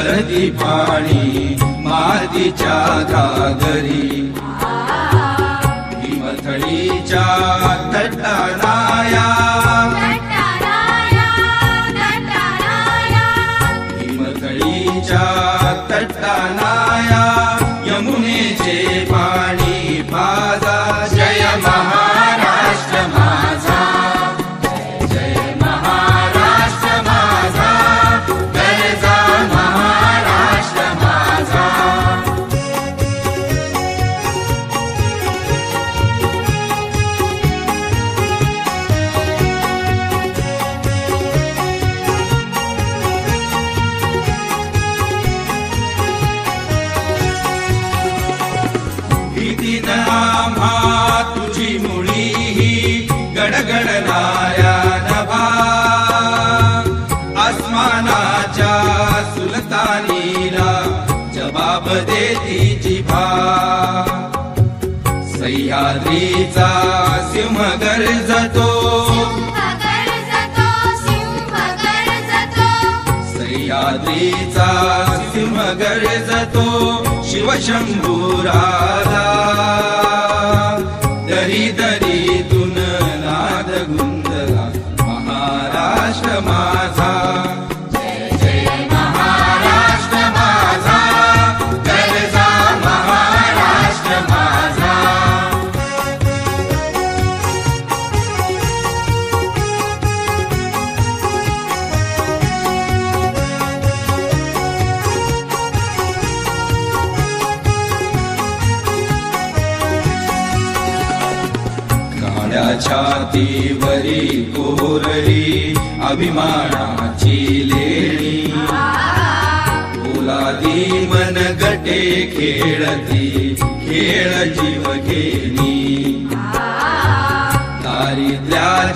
भरती पाणी मातीच्या घागरी हिमथडीच्या तटाराया हिमथडीच्या तटाराया यमुनेचे पाणी पाजा जय महाराष्ट्र माझा जय महाराष्ट्र माझा गरजा महाराष्ट्र माझा आम्हा तुझी मुळी ही गडगडणाऱ्या नभा आसमानाच्या सुलतानीला जबाब देती जिभा सह्याद्रीचा सिंह गर्जतो सह्याद्रीचा सिंह गर्जतो शिवशंभुराला दरी दरीतून नाद गुंजला महाराष्ट्र माझा जय जय महाराष्ट्र माझा गरजा महाराष्ट्र माझा छातीवरी कोरली अभिमानाची लेणी पोलादी मन गटे खेळती खेळ जीव घेणी दारिद्र्याच्या